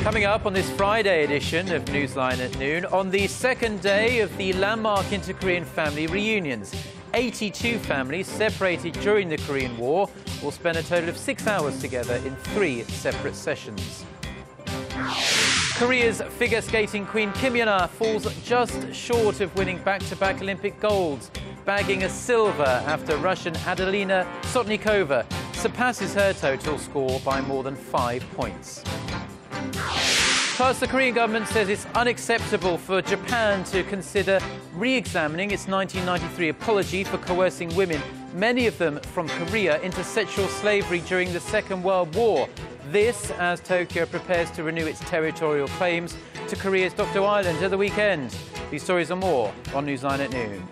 Coming up on this Friday edition of Newsline at Noon, on the second day of the landmark inter-Korean family reunions, 82 families separated during the Korean War will spend a total of 6 hours together in 3 separate sessions. Korea's figure skating queen Kim Yeon-ah falls just short of winning back-to-back Olympic golds, bagging a silver after Russian Adelina Sotnikova surpasses her total score by more than 5 points. Plus, the Korean government says it's unacceptable for Japan to consider re-examining its 1993 apology for coercing women, many of them from Korea, into sexual slavery during the Second World War. This as Tokyo prepares to renew its territorial claims to Korea's Dokdo Island at the weekend. These stories and more on Newsline at Noon.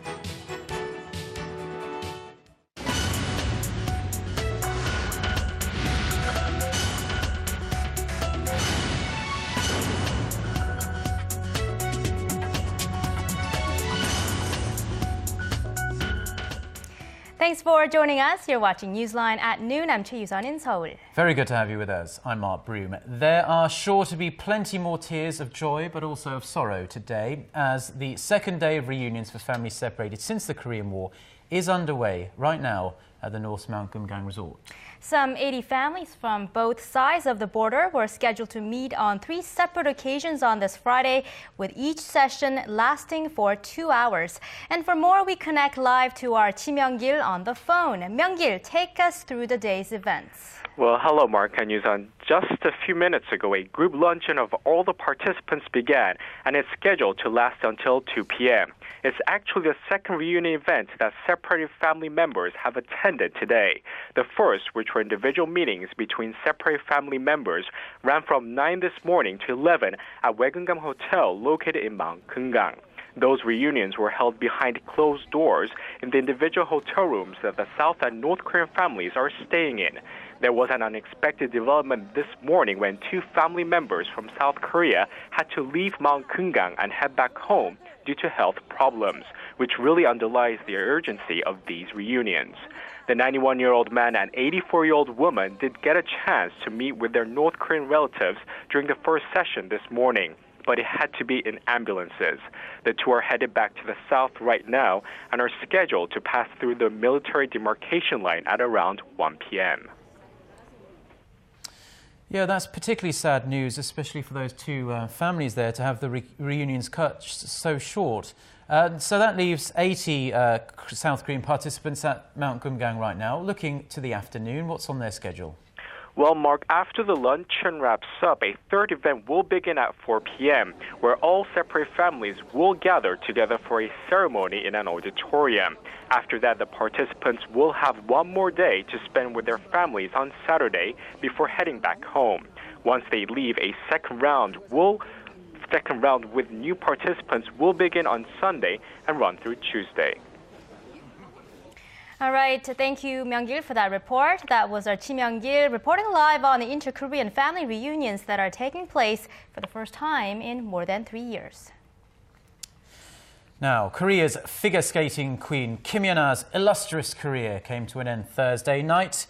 Thanks for joining us. You're watching Newsline at Noon. I'm Choi Yusun in Seoul. Very good to have you with us. I'm Mark Broom. There are sure to be plenty more tears of joy, but also of sorrow today, as the second day of reunions for families separated since the Korean War is underway right now at the North's Mount Kumgang resort. Some 80 families from both sides of the border were scheduled to meet on 3 separate occasions on this Friday, with each session lasting for 2 hours. And for more, we connect live to our Ji Myung-kil on the phone. Myung-kil, take us through the day's events. Well, hello, Mark and Yusun. Just a few minutes ago, a group luncheon of all the participants began, and it's scheduled to last until 2 p.m. It's actually the second reunion event that separated family members have attended today. The first, which were individual meetings between separated family members, ran from 9 this morning to 11 at Oekumgang Hotel located in Mount Kumgang. Those reunions were held behind closed doors in the individual hotel rooms that the South and North Korean families are staying in. There was an unexpected development this morning when 2 family members from South Korea had to leave Mount Kumgang and head back home due to health problems, which really underlies the urgency of these reunions. The 91-year-old man and 84-year-old woman did get a chance to meet with their North Korean relatives during the first session this morning, but it had to be in ambulances. The 2 are headed back to the south right now and are scheduled to pass through the military demarcation line at around 1 p.m. Yeah, that's particularly sad news, especially for those 2 families there, to have the reunions cut so short. So that leaves 80 South Korean participants at Mount Kumgang right now, looking to the afternoon. What's on their schedule? Well, Mark, after the luncheon wraps up, a third event will begin at 4 p.m., where all separate families will gather together for a ceremony in an auditorium. After that, the participants will have one more day to spend with their families on Saturday before heading back home. Once they leave, a second round with new participants will begin on Sunday and run through Tuesday. All right, thank you, Myung-kil, for that report. That was our Ji Myung-kil reporting live on the inter-Korean family reunions that are taking place for the first time in more than 3 years. Now, Korea's figure skating queen Kim Yeon-ah's illustrious career came to an end Thursday night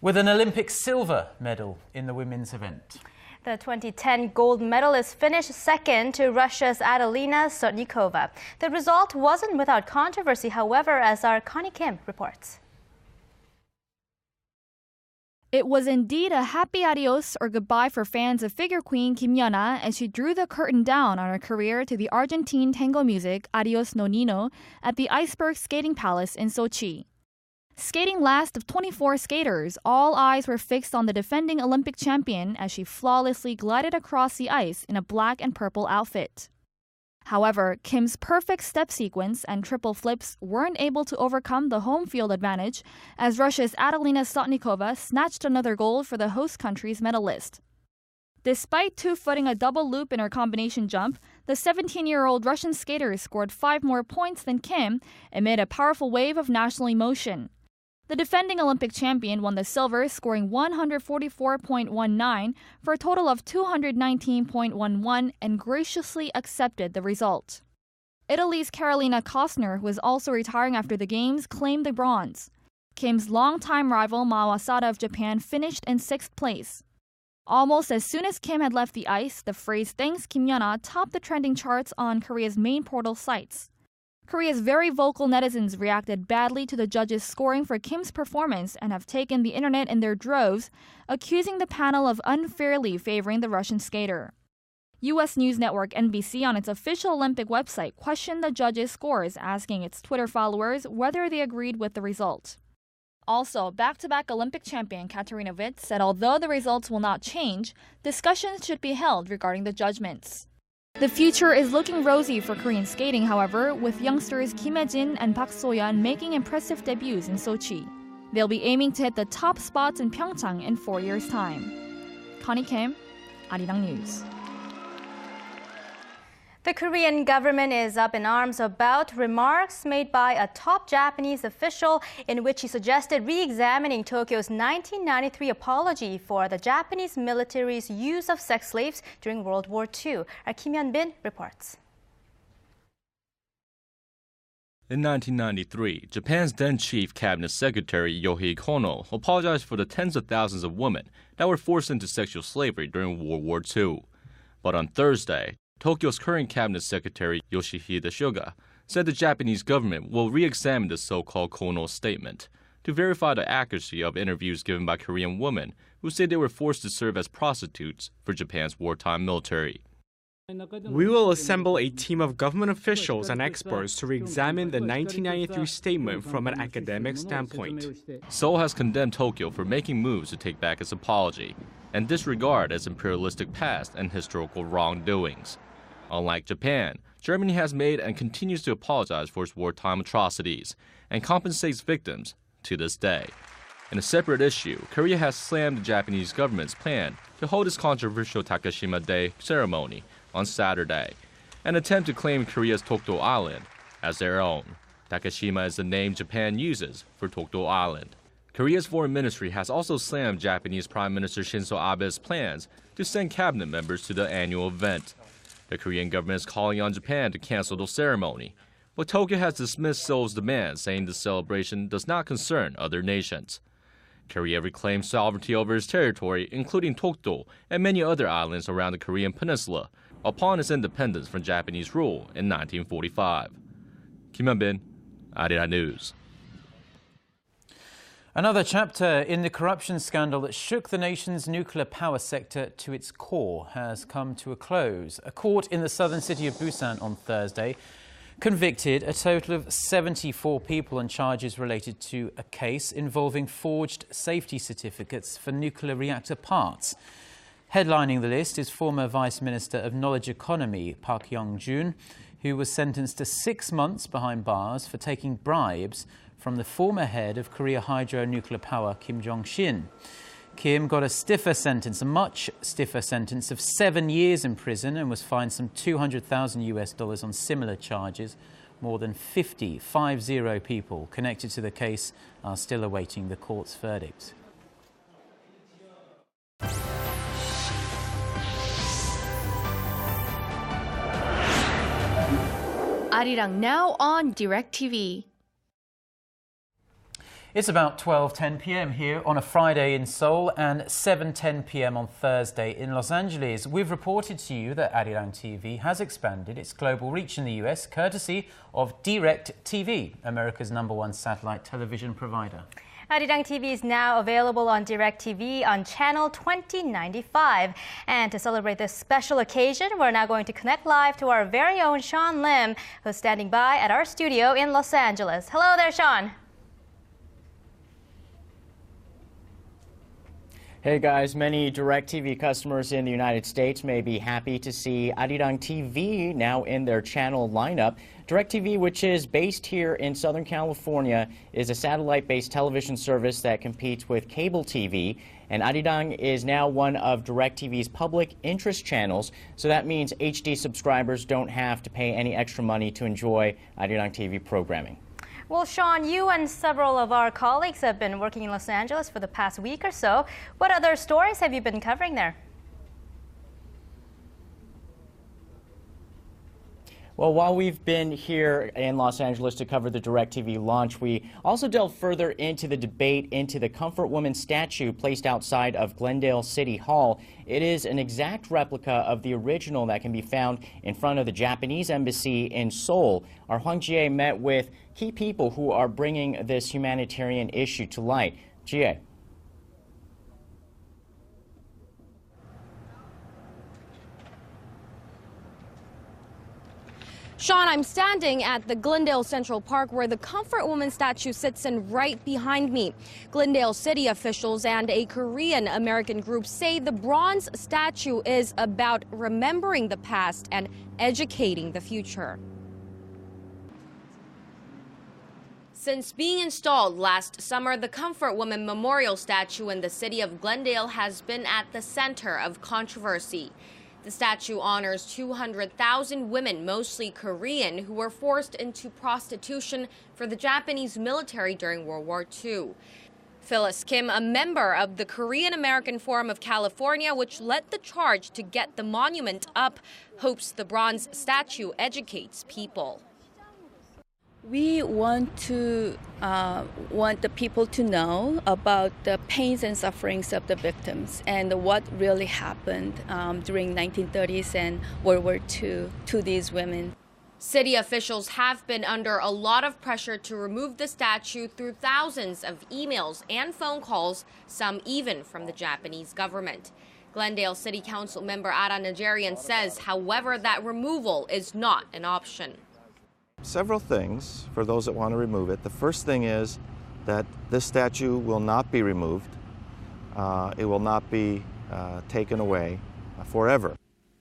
with an Olympic silver medal in the women's event. The 2010 gold medalist finished second to Russia's Adelina Sotnikova. The result wasn't without controversy, however, as our Connie Kim reports. It was indeed a happy adios or goodbye for fans of figure queen Kim Yeon-ah as she drew the curtain down on her career to the Argentine tango music Adios Nonino at the Iceberg Skating Palace in Sochi. Skating last of 24 skaters, all eyes were fixed on the defending Olympic champion as she flawlessly glided across the ice in a black and purple outfit. However, Kim's perfect step sequence and triple flips weren't able to overcome the home field advantage as Russia's Adelina Sotnikova snatched another gold for the host country's medalist. Despite two-footing a double loop in her combination jump, the 17-year-old Russian skater scored 5 more points than Kim amid a powerful wave of national emotion. The defending Olympic champion won the silver, scoring 144.19 for a total of 219.11 and graciously accepted the result. Italy's Carolina Kostner, who is also retiring after the Games, claimed the bronze. Kim's longtime rival Mao Asada of Japan finished in 6th place. Almost as soon as Kim had left the ice, the phrase "Thanks Kim Yeona" topped the trending charts on Korea's main portal sites. Korea's very vocal netizens reacted badly to the judges' scoring for Kim's performance and have taken the internet in their droves, accusing the panel of unfairly favoring the Russian skater. U.S. news network NBC on its official Olympic website questioned the judges' scores, asking its Twitter followers whether they agreed with the result. Also, back-to-back Olympic champion Katarina Witt said although the results will not change, discussions should be held regarding the judgments. The future is looking rosy for Korean skating, however, with youngsters Kim Hae-jin and Park So-yeon making impressive debuts in Sochi. They'll be aiming to hit the top spots in Pyeongchang in 4 years' time. Connie Kim, Arirang News. The Korean government is up in arms about remarks made by a top Japanese official in which he suggested re-examining Tokyo's 1993 apology for the Japanese military's use of sex slaves during World War II. Our Kim Hyun-bin reports. In 1993, Japan's then Chief Cabinet Secretary Yohei Kono apologized for the tens of thousands of women that were forced into sexual slavery during World War II. But on Thursday, Tokyo's current Cabinet Secretary Yoshihide Suga said the Japanese government will re-examine the so-called Kono statement to verify the accuracy of interviews given by Korean women who said they were forced to serve as prostitutes for Japan's wartime military. We will assemble a team of government officials and experts to re-examine the 1993 statement from an academic standpoint. Seoul has condemned Tokyo for making moves to take back its apology and disregard its imperialistic past and historical wrongdoings. Unlike Japan, Germany has made and continues to apologize for its wartime atrocities and compensates victims to this day. In a separate issue, Korea has slammed the Japanese government's plan to hold its controversial Takashima Day ceremony on Saturday, an attempt to claim Korea's Tokdo Island as their own. Takashima is the name Japan uses for Tokdo Island. Korea's foreign ministry has also slammed Japanese Prime Minister Shinzo Abe's plans to send cabinet members to the annual event. The Korean government is calling on Japan to cancel the ceremony, but Tokyo has dismissed Seoul's demand, saying the celebration does not concern other nations. Korea reclaimed sovereignty over its territory, including Tokdo and many other islands around the Korean peninsula, upon its independence from Japanese rule in 1945. Kim Hyun-bin, Arirang News. Another chapter in the corruption scandal that shook the nation's nuclear power sector to its core has come to a close. A court in the southern city of Busan on Thursday convicted a total of 74 people on charges related to a case involving forged safety certificates for nuclear reactor parts. Headlining the list is former Vice Minister of Knowledge Economy Park Young-jun, who was sentenced to 6 months behind bars for taking bribes from the former head of Korea Hydro Nuclear Power, Kim Jong-shin. Kim got a much stiffer sentence of 7 years in prison and was fined some $200,000 on similar charges. More than 50 people connected to the case are still awaiting the court's verdict. Arirang now on Directv. It's about 12:10 p.m. here on a Friday in Seoul and 7:10 p.m. on Thursday in Los Angeles. We've reported to you that Arirang TV has expanded its global reach in the US courtesy of Directv, America's #1 satellite television provider. Arirang TV is now available on Directv on channel 2095. And to celebrate this special occasion, we're now going to connect live to our very own Sean Lim, who's standing by at our studio in Los Angeles. Hello there, Sean. Hey guys, many DirecTV customers in the United States may be happy to see Arirang TV now in their channel lineup. DirecTV, which is based here in Southern California, is a satellite-based television service that competes with cable TV. And Arirang is now one of DirecTV's public interest channels, so that means HD subscribers don't have to pay any extra money to enjoy Arirang TV programming. Well, Sean, you and several of our colleagues have been working in Los Angeles for the past week or so. What other stories have you been covering there? Well, while we've been here in Los Angeles to cover the Directv launch, we also delved further into the debate into the Comfort Woman statue placed outside of Glendale City Hall. It is an exact replica of the original that can be found in front of the Japanese embassy in Seoul. Our Hwang Ji met with key people who are bringing this humanitarian issue to light. Ji. Sean, I'm standing at the Glendale Central Park where the Comfort Woman statue sits, and right behind me, Glendale city officials and a Korean American group say the bronze statue is about remembering the past and educating the future. Since being installed last summer, the Comfort Woman Memorial statue in the city of Glendale has been at the center of controversy. The statue honors 200,000 women, mostly Korean, who were forced into prostitution for the Japanese military during World War II. Phyllis Kim, a member of the Korean American Forum of California, which led the charge to get the monument up, hopes the bronze statue educates people. We want the people to know about the pains and sufferings of the victims and what really happened during 1930s and World War II to these women. City officials have been under a lot of pressure to remove the statue through thousands of emails and phone calls, some even from the Japanese government. Glendale City Council member Ara Najarian says, however, that removal is not an option. Several things for those that want to remove it. The first thing is that this statue will not be removed. It will not be taken away forever.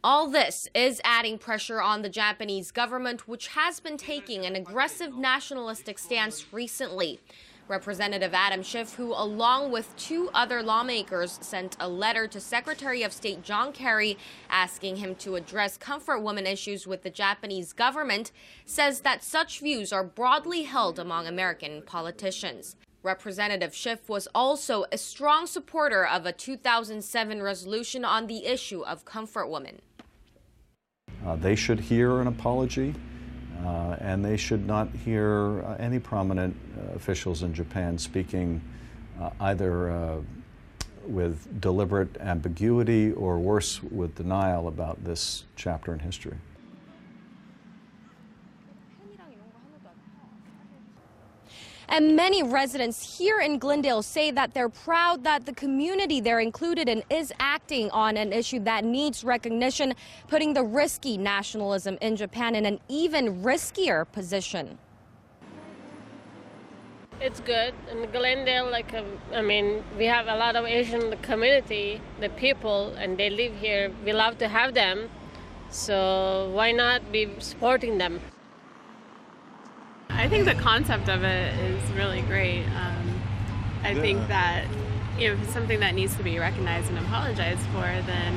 All this is adding pressure on the Japanese government, which has been taking an aggressive nationalistic stance recently. Representative Adam Schiff, who along with two other lawmakers sent a letter to Secretary of State John Kerry asking him to address comfort woman issues with the Japanese government, says that such views are broadly held among American politicians. Representative Schiff was also a strong supporter of a 2007 resolution on the issue of comfort women. They should hear an apology. And they should not hear any prominent officials in Japan speaking either with deliberate ambiguity or worse, with denial about this chapter in history. And many residents here in Glendale say that they're proud that the community they're included in is acting on an issue that needs recognition, putting the risky nationalism in Japan in an even riskier position. It's good. In Glendale, we have a lot of Asian community, the people, and they live here. We love to have them, so why not be supporting them? I think the concept of it is really great. I think that if it's something that needs to be recognized and apologized for, then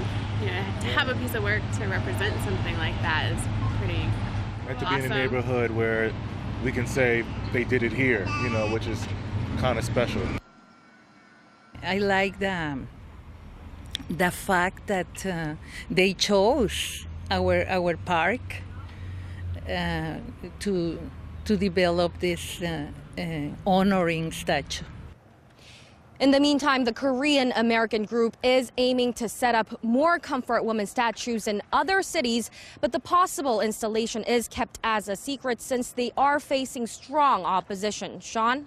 to have a piece of work to represent something like that is pretty and to awesome. be in a neighborhood where we can say they did it here, which is kind of special. I like the fact that they chose our park to develop this honoring statue. In the meantime, the Korean American group is aiming to set up more comfort woman statues in other cities, but the possible installation is kept as a secret since they are facing strong opposition. Sean?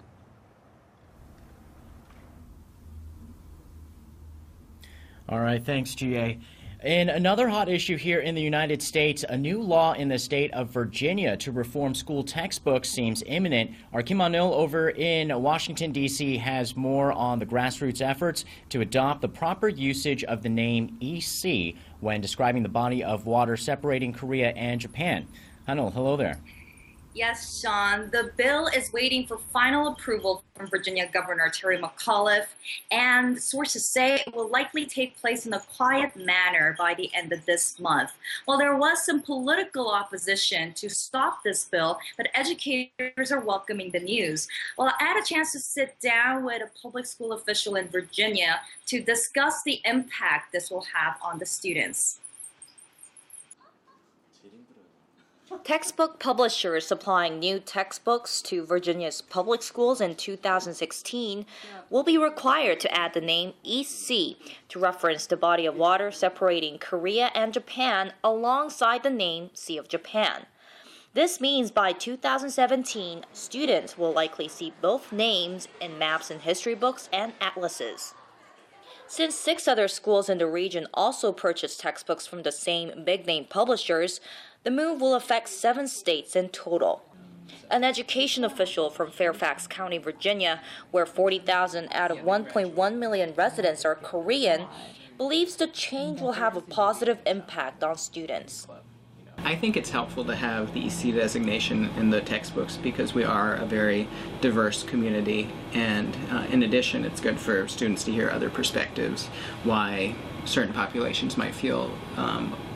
All right, thanks, GA. In another hot issue here in the United States, a new law in the state of Virginia to reform school textbooks seems imminent. Our Kim Han-il over in Washington, D.C. has more on the grassroots efforts to adopt the proper usage of the name EC when describing the body of water separating Korea and Japan. Han-il, hello there. Yes, Sean. The bill is waiting for final approval from Virginia Governor Terry McAuliffe, and sources say it will likely take place in a quiet manner by the end of this month. Well, there was some political opposition to stop this bill, but educators are welcoming the news. Well, I had a chance to sit down with a public school official in Virginia to discuss the impact this will have on the students. Textbook publishers supplying new textbooks to Virginia's public schools in 2016 will be required to add the name East Sea to reference the body of water separating Korea and Japan alongside the name Sea of Japan. This means by 2017, students will likely see both names in maps and history books and atlases. Since 6 other schools in the region also purchased textbooks from the same big-name publishers, the move will affect 7 states in total. An education official from Fairfax County, Virginia, where 40,000 out of 1.1 million residents are Korean, believes the change will have a positive impact on students. I think it's helpful to have the EC designation in the textbooks because we are a very diverse community, and in addition, it's good for students to hear other perspectives, why certain populations might feel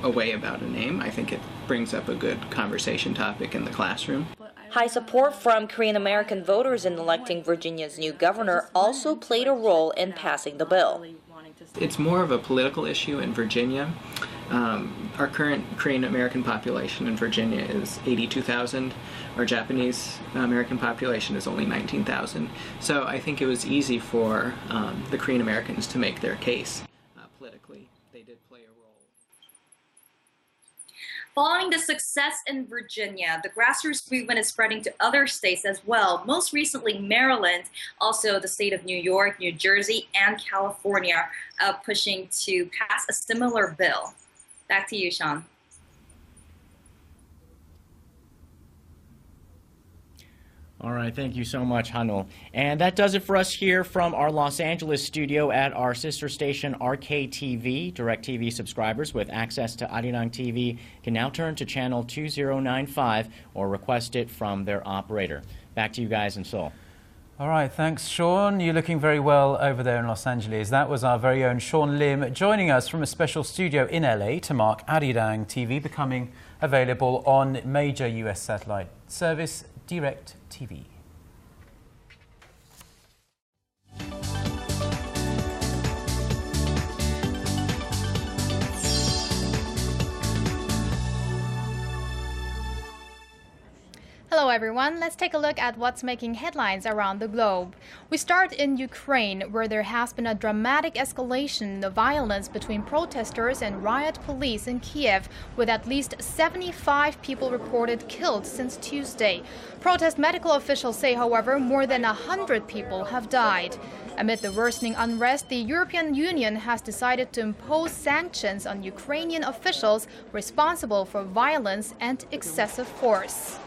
a way about a name. I think it brings up a good conversation topic in the classroom. High support from Korean American voters in electing Virginia's new governor also played a role in passing the bill. It's more of a political issue in Virginia. Our current Korean American population in Virginia is 82,000. Our Japanese American population is only 19,000. So I think it was easy for the Korean Americans to make their case politically. They did play a role. Following the success in Virginia, the grassroots movement is spreading to other states as well. Most recently, Maryland, also the state of New York, New Jersey, and California pushing to pass a similar bill. Back to you, Sean. All right, thank you so much, Hanul. And that does it for us here from our Los Angeles studio at our sister station, RKTV. Directv subscribers with access to Arirang TV can now turn to channel 2095 or request it from their operator. Back to you guys in Seoul. All right, thanks, Sean. You're looking very well over there in Los Angeles. That was our very own Sean Lim joining us from a special studio in LA to mark Arirang TV becoming available on major US satellite service Directv. Hello everyone, let's take a look at what's making headlines around the globe. We start in Ukraine, where there has been a dramatic escalation in the violence between protesters and riot police in Kiev, with at least 75 people reported killed since Tuesday. Protest medical officials say, however, more than 100 people have died. Amid the worsening unrest, the European Union has decided to impose sanctions on Ukrainian officials responsible for violence and excessive force.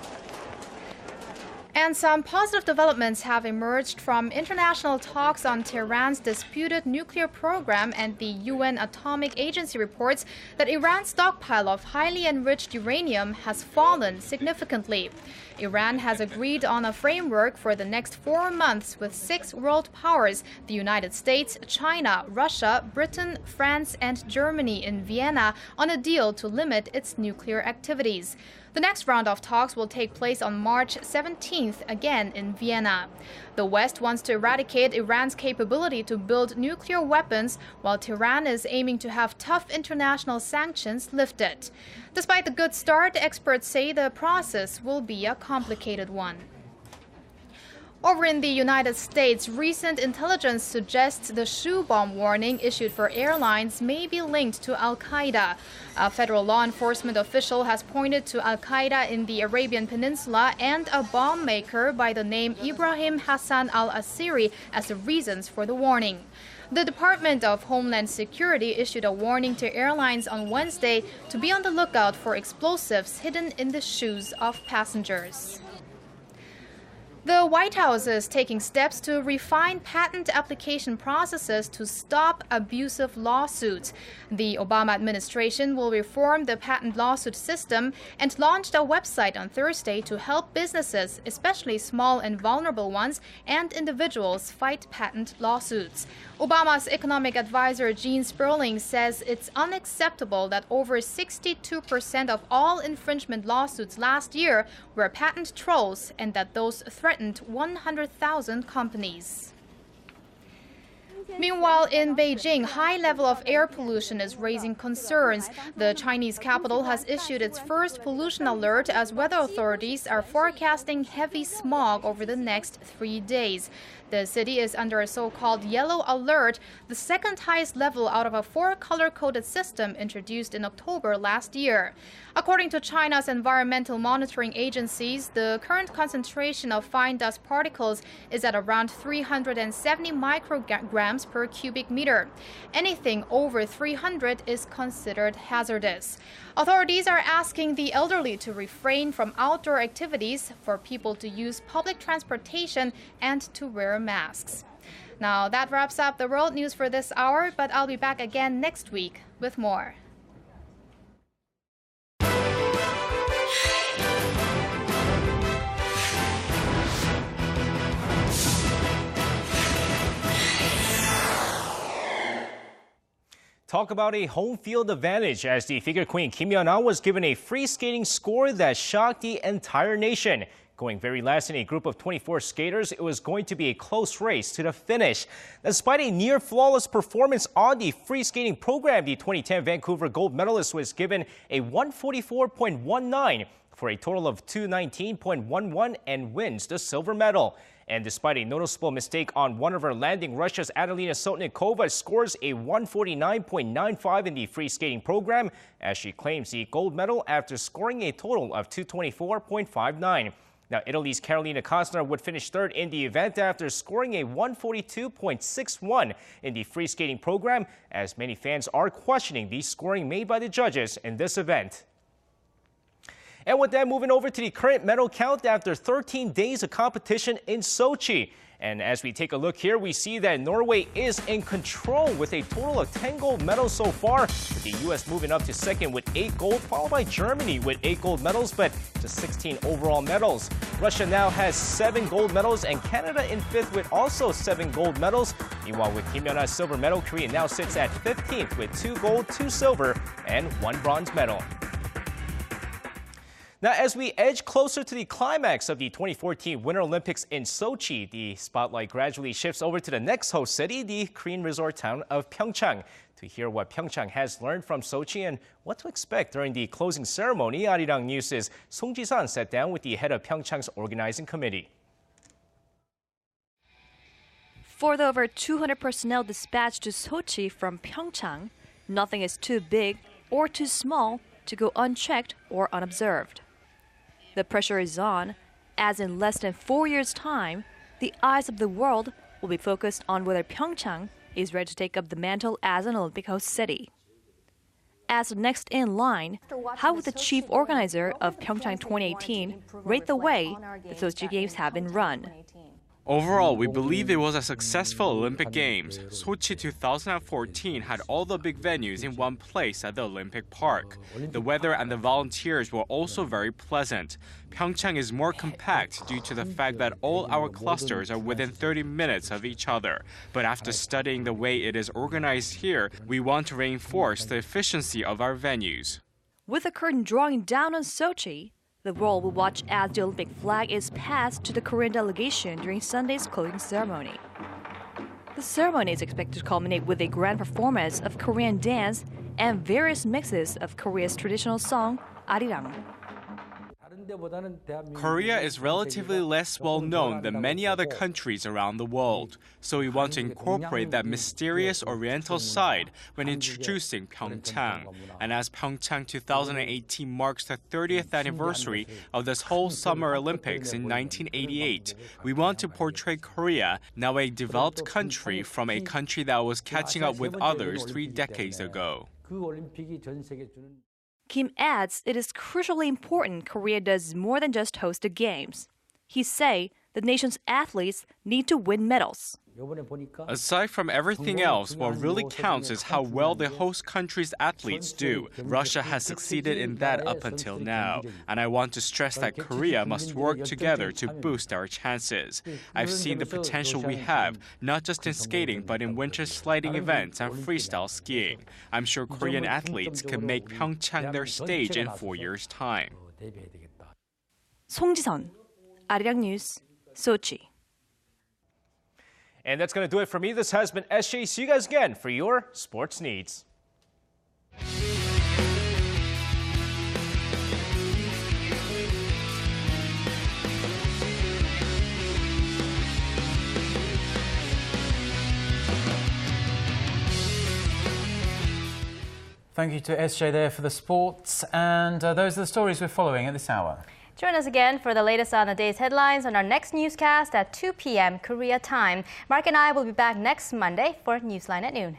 And some positive developments have emerged from international talks on Tehran's disputed nuclear program, and the UN Atomic Agency reports that Iran's stockpile of highly enriched uranium has fallen significantly. Iran has agreed on a framework for the next 4 months with 6 world powers, the United States, China, Russia, Britain, France, and Germany in Vienna, on a deal to limit its nuclear activities. The next round of talks will take place on March 17th, again in Vienna. The West wants to eradicate Iran's capability to build nuclear weapons, while Tehran is aiming to have tough international sanctions lifted. Despite the good start, experts say the process will be a complicated one. Over in the United States, recent intelligence suggests the shoe bomb warning issued for airlines may be linked to al-Qaeda. A federal law enforcement official has pointed to al-Qaeda in the Arabian Peninsula and a bomb maker by the name Ibrahim Hassan al-Asiri as the reasons for the warning. The Department of Homeland Security issued a warning to airlines on Wednesday to be on the lookout for explosives hidden in the shoes of passengers. The White House is taking steps to refine patent application processes to stop abusive lawsuits. The Obama administration will reform the patent lawsuit system and launched a website on Thursday to help businesses, especially small and vulnerable ones, and individuals fight patent lawsuits. Obama's economic advisor Gene Sperling says it's unacceptable that over 62% of all infringement lawsuits last year were patent trolls, and that those threatened 100,000 companies. Meanwhile, in Beijing, high level of air pollution is raising concerns. The Chinese capital has issued its first pollution alert as weather authorities are forecasting heavy smog over the next 3 days. The city is under a so-called yellow alert, the second highest level out of a 4-color-coded system introduced in October last year. According to China's environmental monitoring agencies, the current concentration of fine dust particles is at around 370 micrograms per cubic meter. Anything over 300 is considered hazardous. Authorities are asking the elderly to refrain from outdoor activities, for people to use public transportation, and to wear masks. Now, that wraps up the world news for this hour, but I'll be back again next week with more. Talk about a home field advantage as the figure queen Kim Yeon-ah was given a free skating score that shocked the entire nation. Going very last in a group of 24 skaters, it was going to be a close race to the finish. Despite a near-flawless performance on the free skating program, the 2010 Vancouver gold medalist was given a 144.19 for a total of 219.11 and wins the silver medal. And despite a noticeable mistake on one of her landing, Russia's Adelina Sotnikova scores a 149.95 in the free skating program as she claims the gold medal after scoring a total of 224.59. Now, Italy's Carolina Kostner would finish third in the event after scoring a 142.61 in the free skating program, as many fans are questioning the scoring made by the judges in this event. And with that, moving over to the current medal count after 13 days of competition in Sochi. And as we take a look here, we see that Norway is in control with a total of 10 gold medals so far, with the U.S. moving up to second with 8 gold, followed by Germany with 8 gold medals, but just 16 overall medals. Russia now has 7 gold medals, and Canada in fifth with also 7 gold medals. Meanwhile, with Kim Yeon-ah's silver medal, Korea now sits at 15th with 2 gold, 2 silver, and 1 bronze medal. Now, as we edge closer to the climax of the 2014 Winter Olympics in Sochi, the spotlight gradually shifts over to the next host city, the Korean resort town of Pyeongchang. To hear what Pyeongchang has learned from Sochi and what to expect during the closing ceremony, Arirang News' Song Ji-san sat down with the head of Pyeongchang's organizing committee. For the over 200 personnel dispatched to Sochi from Pyeongchang, nothing is too big or too small to go unchecked or unobserved. The pressure is on, as in less than 4 years' time, the eyes of the world will be focused on whether Pyeongchang is ready to take up the mantle as an Olympic host city. As the next in line, how would the chief organizer of Pyeongchang 2018 rate the way the Sochi Games have been run? Overall, we believe it was a successful Olympic Games. Sochi 2014 had all the big venues in one place at the Olympic Park. The weather and the volunteers were also very pleasant. Pyeongchang is more compact due to the fact that all our clusters are within 30 minutes of each other. But after studying the way it is organized here, we want to reinforce the efficiency of our venues. With the curtain drawing down on Sochi, the world will watch as the Olympic flag is passed to the Korean delegation during Sunday's closing ceremony. The ceremony is expected to culminate with a grand performance of Korean dance and various mixes of Korea's traditional song, Arirang. Korea is relatively less well known than many other countries around the world, so we want to incorporate that mysterious Oriental side when introducing Pyeongchang. And as Pyeongchang 2018 marks the 30th anniversary of this whole Summer Olympics in 1988, we want to portray Korea, now a developed country, from a country that was catching up with others 3 decades ago. Kim adds it is crucially important Korea does more than just host the Games. He say the nation's athletes need to win medals. Aside from everything else, what really counts is how well the host country's athletes do. Russia has succeeded in that up until now, and I want to stress that Korea must work together to boost our chances. I've seen the potential we have, not just in skating, but in winter sliding events and freestyle skiing. I'm sure Korean athletes can make Pyeongchang their stage in 4 years' time. 송지선, Arirang News, Sochi. And that's going to do it for me. This has been SJ. See you guys again for your sports needs. Thank you to SJ there for the sports, and those are the stories we're following at this hour. Join us again for the latest on the day's headlines on our next newscast at 2 p.m. Korea time. Mark and I will be back next Monday for Newsline at Noon.